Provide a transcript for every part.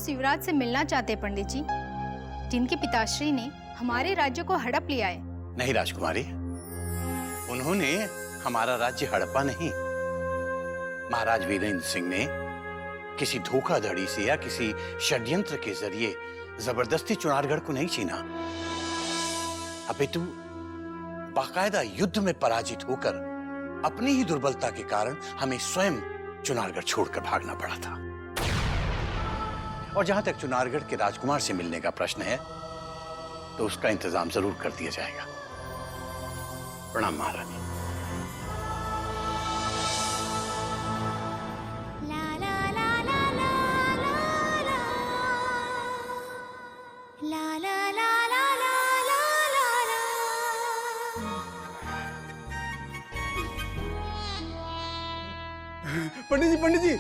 उस युवराज से मिलना चाहते हैं पंडित जी, जिनके पिताश्री ने हमारे राज्य को हड़प लिया है। नहीं राजकुमारी, उन्होंने हमारा राज्य हड़पा नहीं। महाराज वीरेंद्र सिंह ने किसी धोखाधड़ी से या किसी षड्यंत्र के जरिए जबरदस्ती चुनारगढ़ को नहीं छीना, अपितु बाकायदा युद्ध में पराजित होकर अपनी ही दुर्बलता के कारण हमें स्वयं चुनारगढ़ छोड़कर भागना पड़ा था। और जहां तक चुनारगढ़ के राजकुमार से मिलने का प्रश्न है, तो उसका इंतजाम जरूर कर दिया जाएगा। प्रणाम महारानी। पंडित जी, पंडित जी,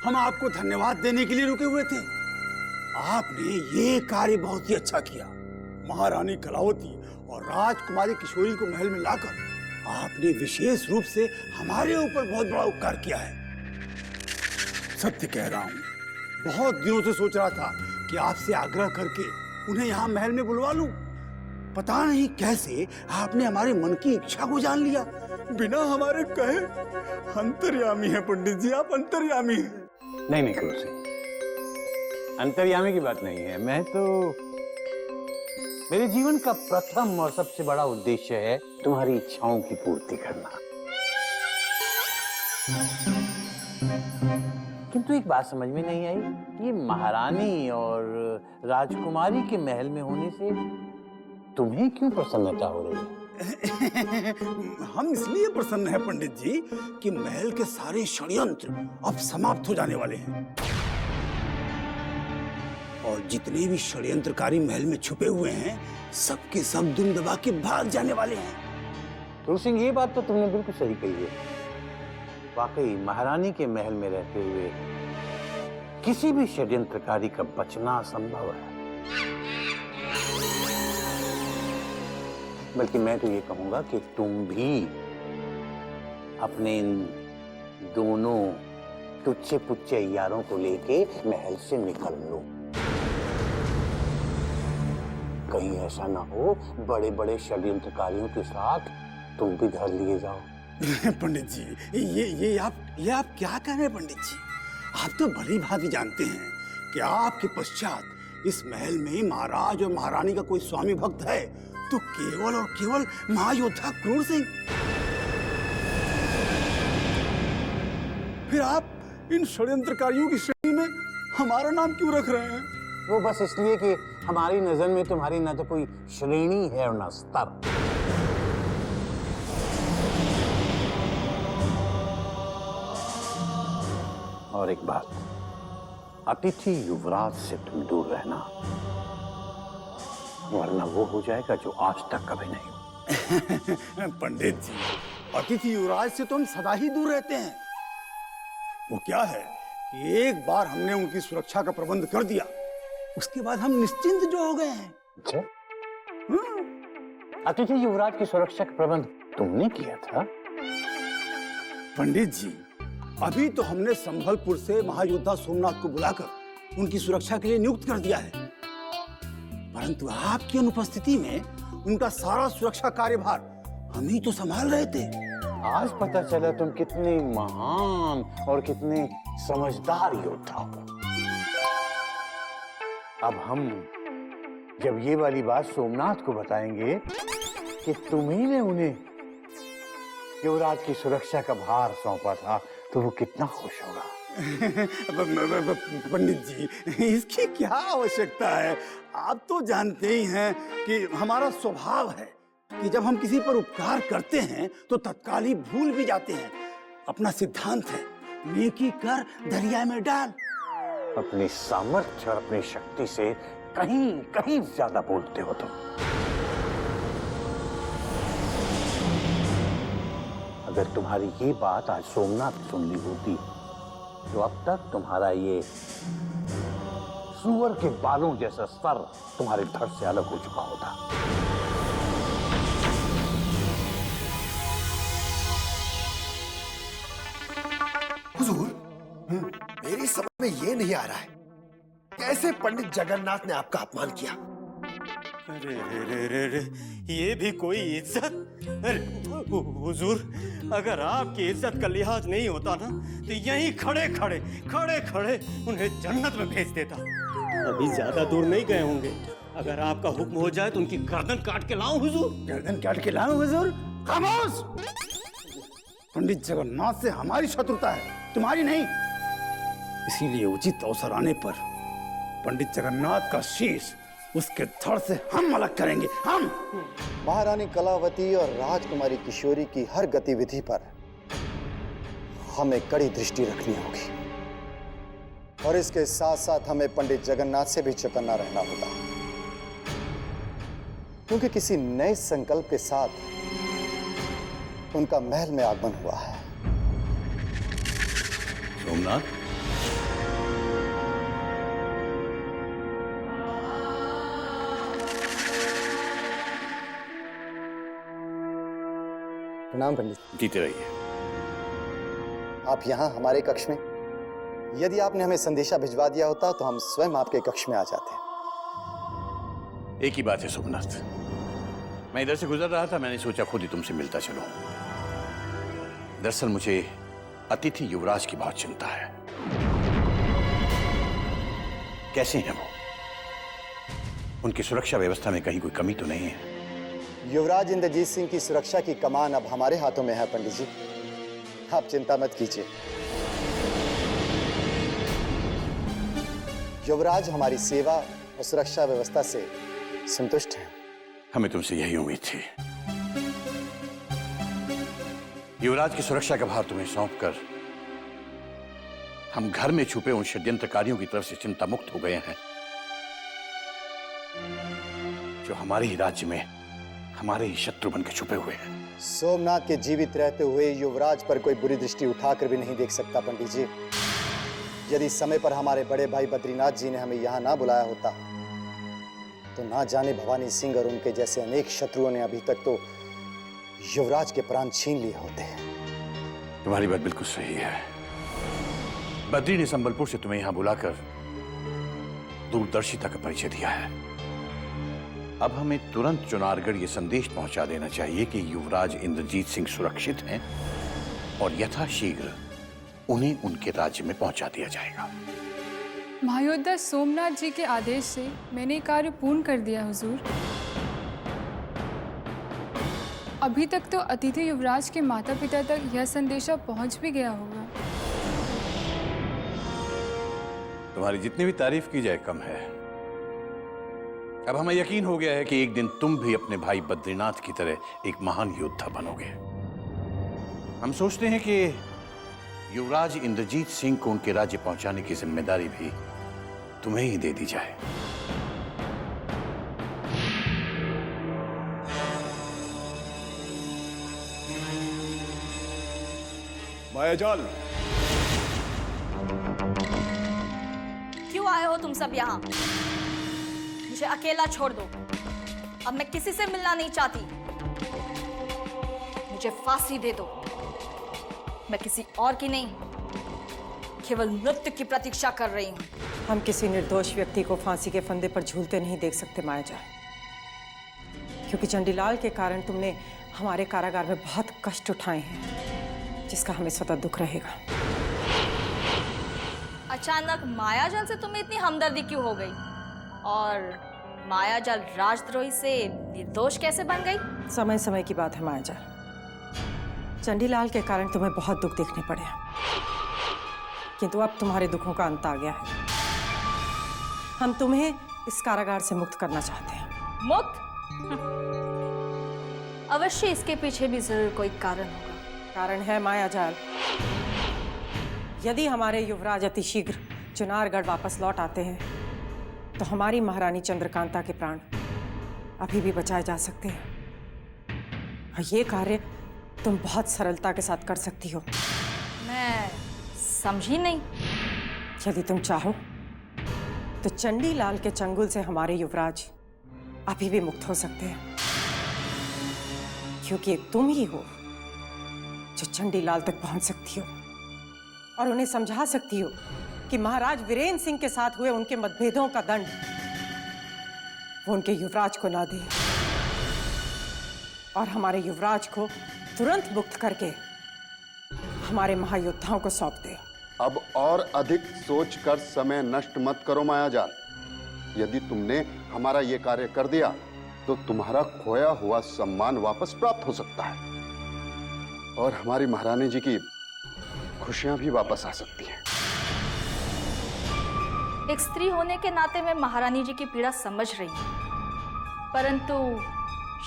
हम आपको धन्यवाद देने के लिए रुके हुए थे। आपने ये कार्य बहुत ही अच्छा किया। महारानी कलावती और राजकुमारी किशोरी को महल में लाकर आपने विशेष रूप से हमारे ऊपर बहुत बड़ा उपकार किया है। सत्य कह रहा हूँ, बहुत दिनों से सोच रहा था कि आपसे आग्रह करके उन्हें यहाँ महल में बुलवा लूं। पता नहीं कैसे आपने हमारे मन की इच्छा को जान लिया, बिना हमारे कहे। अंतर्यामी है पंडित जी, आप अंतर्यामी हैं। नहीं नहीं क्रूर सिंह, अंतर्यामी की बात नहीं है। मैं तो, मेरे जीवन का प्रथम और सबसे बड़ा उद्देश्य है तुम्हारी इच्छाओं की पूर्ति करना। किंतु एक बात समझ में नहीं आई कि महारानी और राजकुमारी के महल में होने से तुम्हें क्यों प्रसन्नता हो रही है? हम इसलिए प्रसन्न हैं पंडित जी कि महल के सारे षड्यंत्र अब समाप्त हो जाने वाले हैं और जितने भी षड्यंत्रकारी महल में छुपे हुए हैं, सबके सब दुम दबा के भाग जाने वाले हैं। क्रूर सिंह, ये बात तो तुमने बिल्कुल सही कही है। वाकई महारानी के महल में रहते हुए किसी भी षड्यंत्रकारी का बचना असंभव है। बल्कि मैं तो ये कहूंगा कि तुम भी अपने इन दोनों टुच्चे पुच्चे यारों को लेके महल से निकल लो। कहीं ऐसा ना हो बड़े बड़े षड्यंत्रकारियों के साथ तुम भी घर लिए जाओ। पंडित जी, ये आप क्या कह रहे हैं पंडित जी? आप तो भली भांति जानते हैं कि आपके पश्चात इस महल में महाराज और महारानी का कोई स्वामी भक्त है तो केवल और केवल महायोद्धा क्रूर सिंह। फिर आप इन षड्यंत्रकारियों की श्रेणी में हमारा नाम क्यों रख रहे हैं? वो बस इसलिए कि हमारी नजर में तुम्हारी ना तो कोई श्रेणी है और ना स्तर। और एक बात, अतिथि युवराज से तुम दूर रहना, वरना वो हो जाएगा जो आज तक कभी नहीं हुआ। पंडित जी, अतिथि युवराज से तो हम सदा ही दूर रहते हैं। वो क्या है कि एक बार हमने उनकी सुरक्षा का प्रबंध कर दिया, उसके बाद हम निश्चिंत जो हो गए हैं। अच्छा? अतिथि युवराज की सुरक्षा का प्रबंध तुमने किया था? पंडित जी, अभी तो हमने संभलपुर से महायोद्धा सोमनाथ को बुलाकर उनकी सुरक्षा के लिए नियुक्त कर दिया है, परंतु आपकी अनुपस्थिति में उनका सारा सुरक्षा कार्यभार हम ही तो संभाल रहे थे। आज पता चला तुम कितने महान और कितने समझदार योद्धा हो। अब हम जब ये वाली बात सोमनाथ को बताएंगे कि तुम्ही ने उन्हें युवराज की सुरक्षा का भार सौंपा था, तो वो कितना खुश होगा। पंडित जी, इसकी क्या आवश्यकता है? आप तो जानते ही हैं कि हमारा स्वभाव है कि जब हम किसी पर उपकार करते हैं तो तत्काल ही भूल भी जाते हैं। अपना सिद्धांत है, नेकी कर दरिया में डाल। अपनी सामर्थ्य और अपनी शक्ति से कहीं कहीं ज्यादा बोलते हो तुम। अगर तुम्हारी ये बात आज सोमनाथ सुन ली होती तो अब तक तुम्हारा ये सूअर के बालों जैसा सर तुम्हारे धड़ से अलग हो चुका होता। हुजूर, मेरी समझ में ये नहीं आ रहा है कैसे पंडित जगन्नाथ ने आपका अपमान किया। अरे रे रे रे, ये भी कोई इज्जत? अरे हुजूर, अगर आपकी इज्जत का लिहाज नहीं होता ना तो यहीं खड़े खड़े उन्हें जन्नत में भेज देता। अभी ज्यादा दूर नहीं गए होंगे। अगर आपका हुक्म हो जाए तो उनकी गर्दन काट के लाऊं हुजूर? गर्दन काट के लाऊं हुजूर? खामोश! पंडित जगन्नाथ से हमारी शत्रुता है, तुम्हारी नहीं। इसीलिए उचित अवसर आने पर पंडित जगन्नाथ का शीश उसके धड़ से हम अलग करेंगे, हम। महारानी कलावती और राजकुमारी किशोरी की हर गतिविधि पर हमें कड़ी दृष्टि रखनी होगी और इसके साथ साथ हमें पंडित जगन्नाथ से भी चौकन्ना रहना होगा, क्योंकि किसी नए संकल्प के साथ उनका महल में आगमन हुआ है। सोमनाथ, प्रणाम पंडित। जीते रहिए। आप यहाँ हमारे कक्ष में, यदि आपने हमें संदेशा भिजवा दिया होता तो हम स्वयं आपके कक्ष में आ जाते। एक ही बात है सोमनाथ, मैं इधर से गुजर रहा था, मैंने सोचा खुद ही तुमसे मिलता चलूं। दरअसल मुझे अतिथि युवराज की बहुत चिंता है। कैसे हैं वो? उनकी सुरक्षा व्यवस्था में कहीं कोई कमी तो नहीं है? युवराज इंद्रजीत सिंह की सुरक्षा की कमान अब हमारे हाथों में है पंडित जी, आप चिंता मत कीजिए। युवराज हमारी सेवा और सुरक्षा व्यवस्था से संतुष्ट हैं। हमें तुमसे यही उम्मीद थी। युवराज की सुरक्षा का भार तुम्हें सौंपकर हम घर में छुपे उन षड्यंत्रकारियों की तरफ से चिंता मुक्त हो गए हैं जो हमारे ही राज्य में हमारे ही शत्रु बन के छुपे हुए हैं। सोमनाथ के जीवित रहते हुए युवराज पर कोई बुरी दृष्टि उठाकर भी नहीं देख सकता पंडित जी। यदि समय पर हमारे बड़े भाई बद्रीनाथ जी ने हमें यहाँ ना बुलाया होता तो ना जाने भवानी सिंह और उनके जैसे अनेक शत्रुओं ने अभी तक तो युवराज के प्राण छीन लिए होते हैं। तुम्हारी बात बिल्कुल सही है। बद्री ने संबलपुर से तुम्हें यहां बुलाकर दूरदर्शिता का परिचय दिया है। अब हमें तुरंत चुनारगढ़ ये संदेश पहुंचा देना चाहिए कि युवराज इंद्रजीत सिंह सुरक्षित हैं और यथाशीघ्र उन्हें उनके राज्य में पहुंचा दिया जाएगा। महायोद्धा सोमनाथ जी के आदेश से मैंने कार्य पूर्ण कर दिया हुजूर। अभी तक तो अतिथि युवराज के माता पिता तक यह संदेशा पहुंच भी गया होगा। तुम्हारी जितनी भी तारीफ की जाए कम है। अब हमें यकीन हो गया है कि एक दिन तुम भी अपने भाई बद्रीनाथ की तरह एक महान योद्धा बनोगे। हम सोचते हैं कि युवराज इंद्रजीत सिंह को उनके राज्य पहुंचाने की जिम्मेदारी भी तुम्हें ही दे दी जाए। मायाजाल, क्यों आए हो तुम सब यहाँ? मुझे अकेला छोड़ दो। अब मैं किसी से मिलना नहीं चाहती। मुझे फांसी दे दो। मैं किसी और की नहीं, केवल मृत्यु की प्रतीक्षा कर रही हूँ। हम किसी निर्दोष व्यक्ति को फांसी के फंदे पर झूलते नहीं देख सकते मायाजाल, क्योंकि चंडीलाल के कारण तुमने हमारे कारागार में बहुत कष्ट उठाए हैं, जिसका हमें सदा दुख रहेगा। अचानक मायाजाल से तुम्हें इतनी हमदर्दी क्यों हो गई? और मायाजाल राजद्रोही से निर्दोष कैसे बन गई? समय समय की बात है मायाजाल। चंडीलाल के कारण तुम्हें बहुत दुख देखने पड़े, किंतु अब तुम्हारे दुखों का अंत आ गया है। हम तुम्हें इस कारागार से मुक्त करना चाहते हैं। मुक्त? अवश्य इसके पीछे भी जरूर कोई कारण होगा। कारण है मायाजाल। यदि हमारे युवराज अतिशीघ्र चुनारगढ़ वापस लौट आते हैं तो हमारी महारानी चंद्रकांता के प्राण अभी भी बचाए जा सकते हैं। और ये कार्य तुम बहुत सरलता के साथ कर सकती हो। मैं समझी नहीं। यदि तुम चाहो तो चंडीलाल के चंगुल से हमारे युवराज अभी भी मुक्त हो सकते हैं, क्योंकि तुम ही हो जो चंडीलाल तक पहुंच सकती हो। और उन्हें समझा सकती हो कि महाराज वीरेंद्र सिंह के साथ हुए उनके मतभेदों का दंड वो उनके युवराज को ना दे और हमारे युवराज को तुरंत मुक्त करके हमारे महायोद्धाओं को सौंप दे। अब और अधिक सोचकर समय नष्ट मत करो मायाजाल। यदि तुमने हमारा ये कार्य कर दिया तो तुम्हारा खोया हुआ सम्मान वापस प्राप्त हो सकता है और हमारी महारानी जी की खुशियां भी वापस आ सकती हैं। एक स्त्री होने के नाते मैं महारानी जी की पीड़ा समझ रही हूँ, परंतु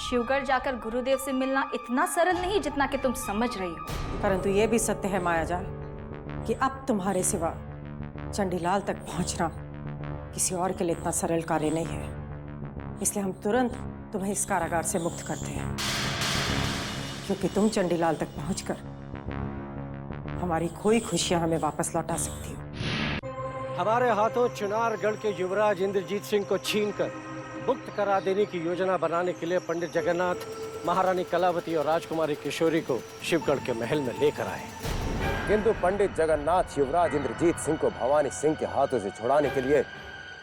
शिवगढ़ जाकर गुरुदेव से मिलना इतना सरल नहीं जितना कि तुम समझ रही हो। परंतु ये भी सत्य है मायाजाल कि अब तुम्हारे सिवा चंडीलाल तक पहुंचना किसी और के लिए इतना सरल कार्य नहीं है। इसलिए हम तुरंत तुम्हें इस कारागार से मुक्त करते हैं, क्योंकि तुम चंडीलाल तक पहुंचकर हमारी खोई खुशियां हमें वापस लौटा सकती हो। हमारे हाथों चुनारगढ़ के युवराज इंद्रजीत सिंह को छीनकर मुक्त करा देने की योजना बनाने के लिए पंडित जगन्नाथ महारानी कलावती और राजकुमारी किशोरी को शिवगढ़ के महल में लेकर आए। किंतु पंडित जगन्नाथ युवराज इंद्रजीत सिंह को भवानी सिंह के हाथों से छुड़ाने के लिए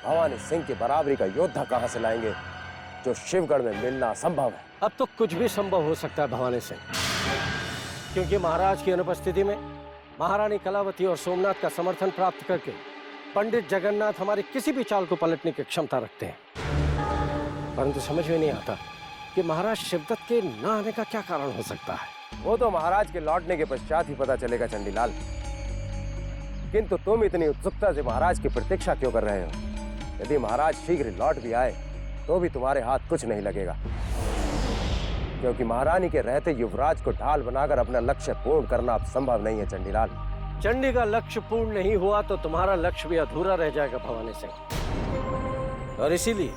भवानी सिंह की बराबरी का योद्धा कहां से लाएंगे, जो शिवगढ़ में मिलना असंभव है। अब तो कुछ भी संभव हो सकता है भवानी सिंह, क्योंकि महाराज की अनुपस्थिति में महारानी कलावती और सोमनाथ का समर्थन प्राप्त करके पंडित जगन्नाथ हमारी किसी भी चाल को पलटने की क्षमता रखते हैं। परंतु समझ में नहीं आता कि महाराज शिवदत्त के न आने का क्या कारण हो सकता है। वो तो महाराज के लौटने के पश्चात ही पता चलेगा चंडीलाल। किंतु तुम इतनी उत्सुकता से महाराज की प्रतीक्षा क्यों कर रहे हो? यदि महाराज शीघ्र लौट भी आए तो भी तुम्हारे हाथ कुछ नहीं लगेगा, क्योंकि महारानी के रहते युवराज को ढाल बनाकर अपना लक्ष्य पूर्ण करना अब संभव नहीं है चंडीलाल। चंडी का लक्ष्य पूर्ण नहीं हुआ तो तुम्हारा लक्ष्य भी अधूरा रह जाएगा भवानी सिंह। और इसीलिए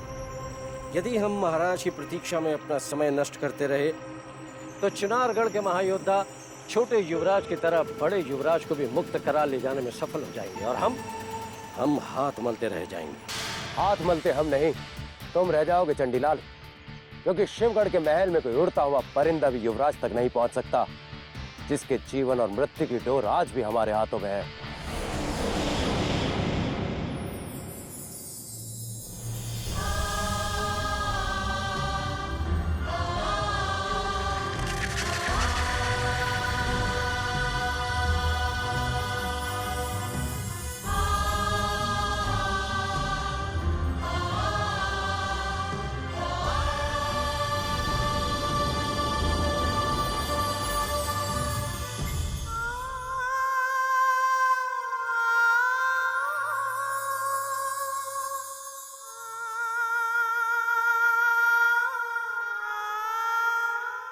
यदि हम महाराज की प्रतीक्षा में अपना समय नष्ट करते रहे तो चुनारगढ़ के महायोद्धा छोटे युवराज की तरह बड़े युवराज को भी मुक्त करा ले जाने में सफल हो जाएंगे और हम हाथ मलते रह जाएंगे। हाथ मलते हम नहीं, तुम रह जाओगे चंडीलाल, क्योंकि शिवगढ़ के महल में कोई उड़ता हुआ परिंदा भी युवराज तक नहीं पहुंच सकता, जिसके जीवन और मृत्यु की डोर आज भी हमारे हाथों में है।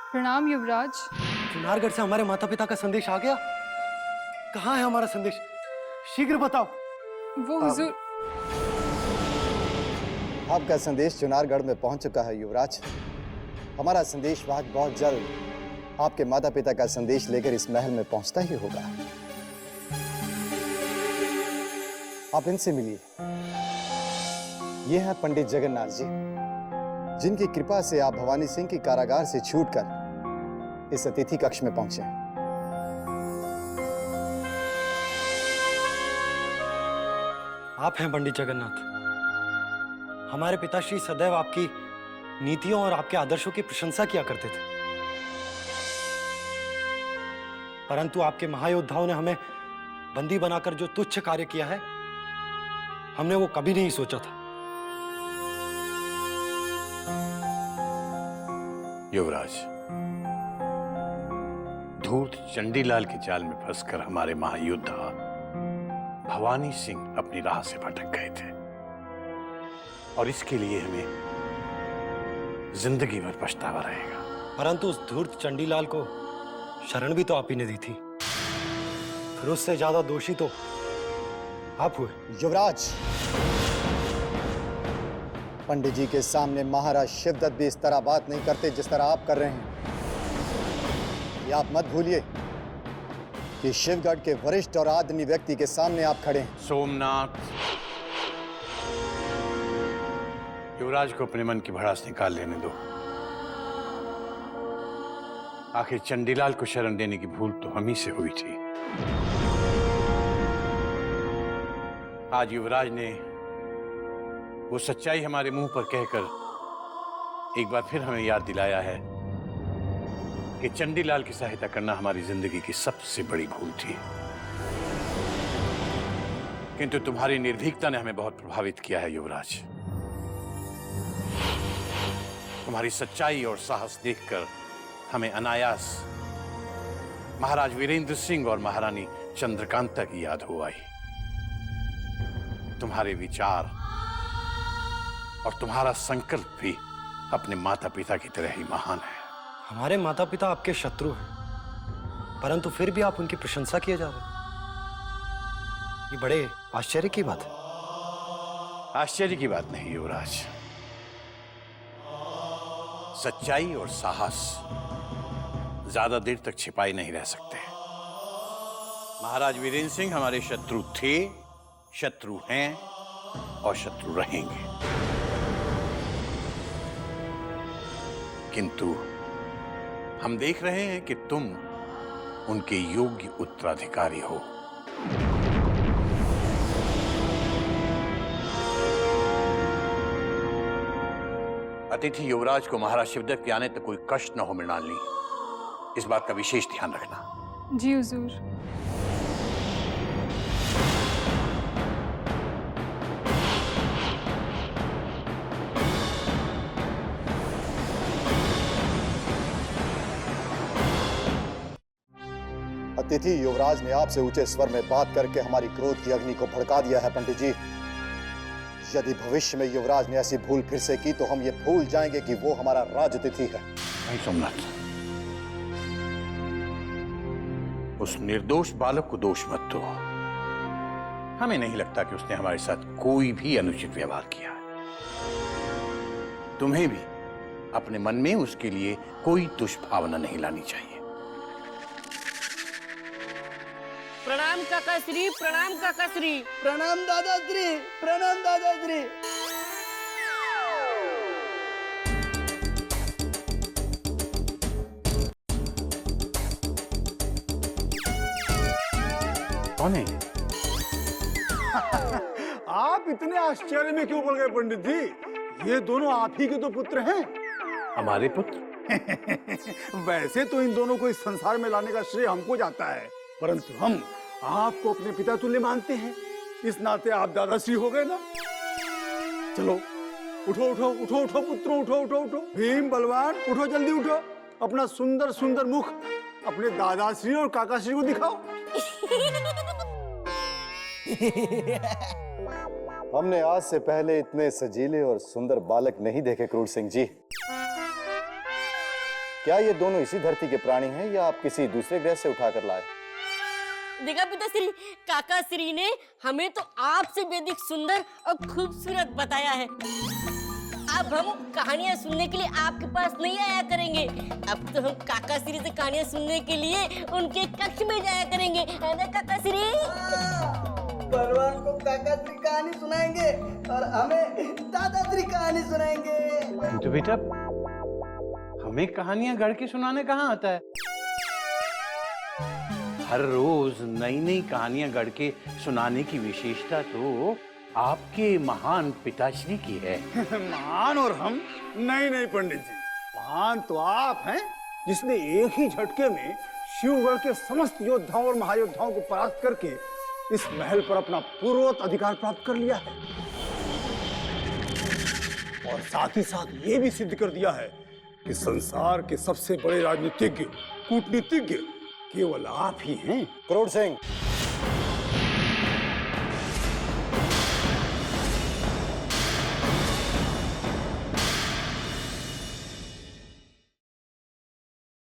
प्रणाम युवराज। चुनारगढ़ से हमारे माता पिता का संदेश आ गया? कहाँ है हमारा संदेश? शीघ्र बताओ। वो हुजूर। आपका संदेश चुनारगढ़ में पहुंच चुका है युवराज। हमारा संदेशवाहक बहुत जल्द आपके माता पिता का संदेश लेकर इस महल में पहुंचता ही होगा। आप इनसे मिलिए। ये हैं पंडित जगन्नाथ जी, जिनकी कृपा से आप भवानी सिंह की कारागार से छूटकर इस अतिथि कक्ष में पहुंचे। आप हैं पंडित जगन्नाथ। हमारे पिताश्री सदैव आपकी नीतियों और आपके आदर्शों की प्रशंसा किया करते थे, परंतु आपके महायोद्धाओं ने हमें बंदी बनाकर जो तुच्छ कार्य किया है, हमने वो कभी नहीं सोचा था। युवराज, धूर्त चंडीलाल के जाल में फंसकर हमारे महायोद्धा भवानी सिंह अपनी राह से भटक गए थे और इसके लिए हमें जिंदगी भर पछतावा रहेगा। परंतु उस धूर्त चंडीलाल को शरण भी तो आप ही ने दी थी, फिर उससे ज्यादा दोषी तो आप हुए। युवराज, पंडित जी के सामने महाराज शिवदत्त भी इस तरह बात नहीं करते जिस तरह आप कर रहे हैं। ये आप मत भूलिए कि शिवगढ़ के वरिष्ठ और आदरणीय व्यक्ति के सामने आप खड़े हैं। सोमनाथ, युवराज को अपने मन की भड़ास निकाल लेने दो। आखिर चंडीलाल को शरण देने की भूल तो हम ही से हुई थी। आज युवराज ने वो सच्चाई हमारे मुंह पर कहकर एक बार फिर हमें याद दिलाया है कि चंडीलाल की सहायता करना हमारी जिंदगी की सबसे बड़ी भूल थी। किंतु तुम्हारी निर्भीकता ने हमें बहुत प्रभावित किया है युवराज। तुम्हारी सच्चाई और साहस देखकर हमें अनायास महाराज वीरेंद्र सिंह और महारानी चंद्रकांता की याद हो आई। तुम्हारे विचार और तुम्हारा संकल्प भी अपने माता पिता की तरह ही महान है। हमारे माता पिता आपके शत्रु हैं, परंतु फिर भी आप उनकी प्रशंसा किए जा रहे हैं। ये बड़े आश्चर्य की बात है। आश्चर्य की बात नहीं युवराज। सच्चाई और साहस ज्यादा देर तक छिपाए नहीं रह सकते। महाराज वीरेंद्र सिंह हमारे शत्रु थे, शत्रु हैं और शत्रु रहेंगे, किंतु हम देख रहे हैं कि तुम उनके योग्य उत्तराधिकारी हो। अतिथि युवराज को महाराज शिवदेव के आने तक कोई कष्ट न हो मृणालिनी, इस बात का विशेष ध्यान रखना। जी हुजूर। अतिथि युवराज ने आपसे ऊंचे स्वर में बात करके हमारी क्रोध की अग्नि को भड़का दिया है पंडित जी। यदि भविष्य में युवराज ने ऐसी भूल फिर से की तो हम ये भूल जाएंगे कि वो हमारा राज अतिथि है। नहीं सोमनाथ, उस निर्दोष बालक को दोष मत दो। हमें नहीं लगता कि उसने हमारे साथ कोई भी अनुचित व्यवहार किया है। तुम्हें भी अपने मन में उसके लिए कोई दुष्भावना नहीं लानी चाहिए। प्रणाम काकाश्री, प्रणाम काकाश्री। प्रणाम दादाश्री, प्रणाम दादाश्री। कौन है? आप इतने आश्चर्य में क्यों पड़ गए पंडित जी? ये दोनों आप ही के तो पुत्र हैं। हमारे पुत्र? वैसे तो इन दोनों को इस संसार में लाने का श्रेय हमको जाता है, परंतु हम आपको अपने पिता तुल्य मानते हैं, इस नाते आप दादाश्री हो गए ना। चलो उठो उठो उठो उठो पुत्रों, उठो उठो उठो। भीम बलवान उठो, जल्दी उठो। अपना सुंदर सुंदर मुख अपने दादाश्री और काकाश्री को दिखाओ। हमने आज से पहले इतने सजीले और सुंदर बालक नहीं देखे क्रूर सिंह जी। क्या ये दोनों इसी धरती के प्राणी हैं या आप किसी दूसरे ग्रह से उठाकर लाए? देखा पिताश्री, काकाश्री ने हमें तो आपसे बेहद सुंदर और खूबसूरत बताया है। अब हम कहानियां सुनने के लिए आपके पास नहीं आया करेंगे। अब तो हम काकाश्री से कहानियां सुनने के लिए उनके कक्ष में जाया करेंगे, है ना काकाश्री? बलवान को काकाश्री कहानी सुनाएंगे और हमें दादाश्री कहानी सुनाएंगे। तो बेटा, हमें कहानियां गढ़ के सुनाने कहाँ आता है? हर रोज नई नई कहानियां गढ़ के सुनाने की विशेषता तो आपके महान पिताश्री की है। महान और हम? नहीं नहीं पंडित जी, महान तो आप हैं जिसने एक ही झटके में शिवगढ़ के समस्त योद्धाओं और महायोद्धाओं को परास्त करके इस महल पर अपना पूर्वोक्त अधिकार प्राप्त कर लिया है, और साथ ही साथ ये भी सिद्ध कर दिया है कि संसार के सबसे बड़े राजनीतिज्ञ, कूटनीतिज्ञ केवल आप ही हैं। क्रोध सिंह,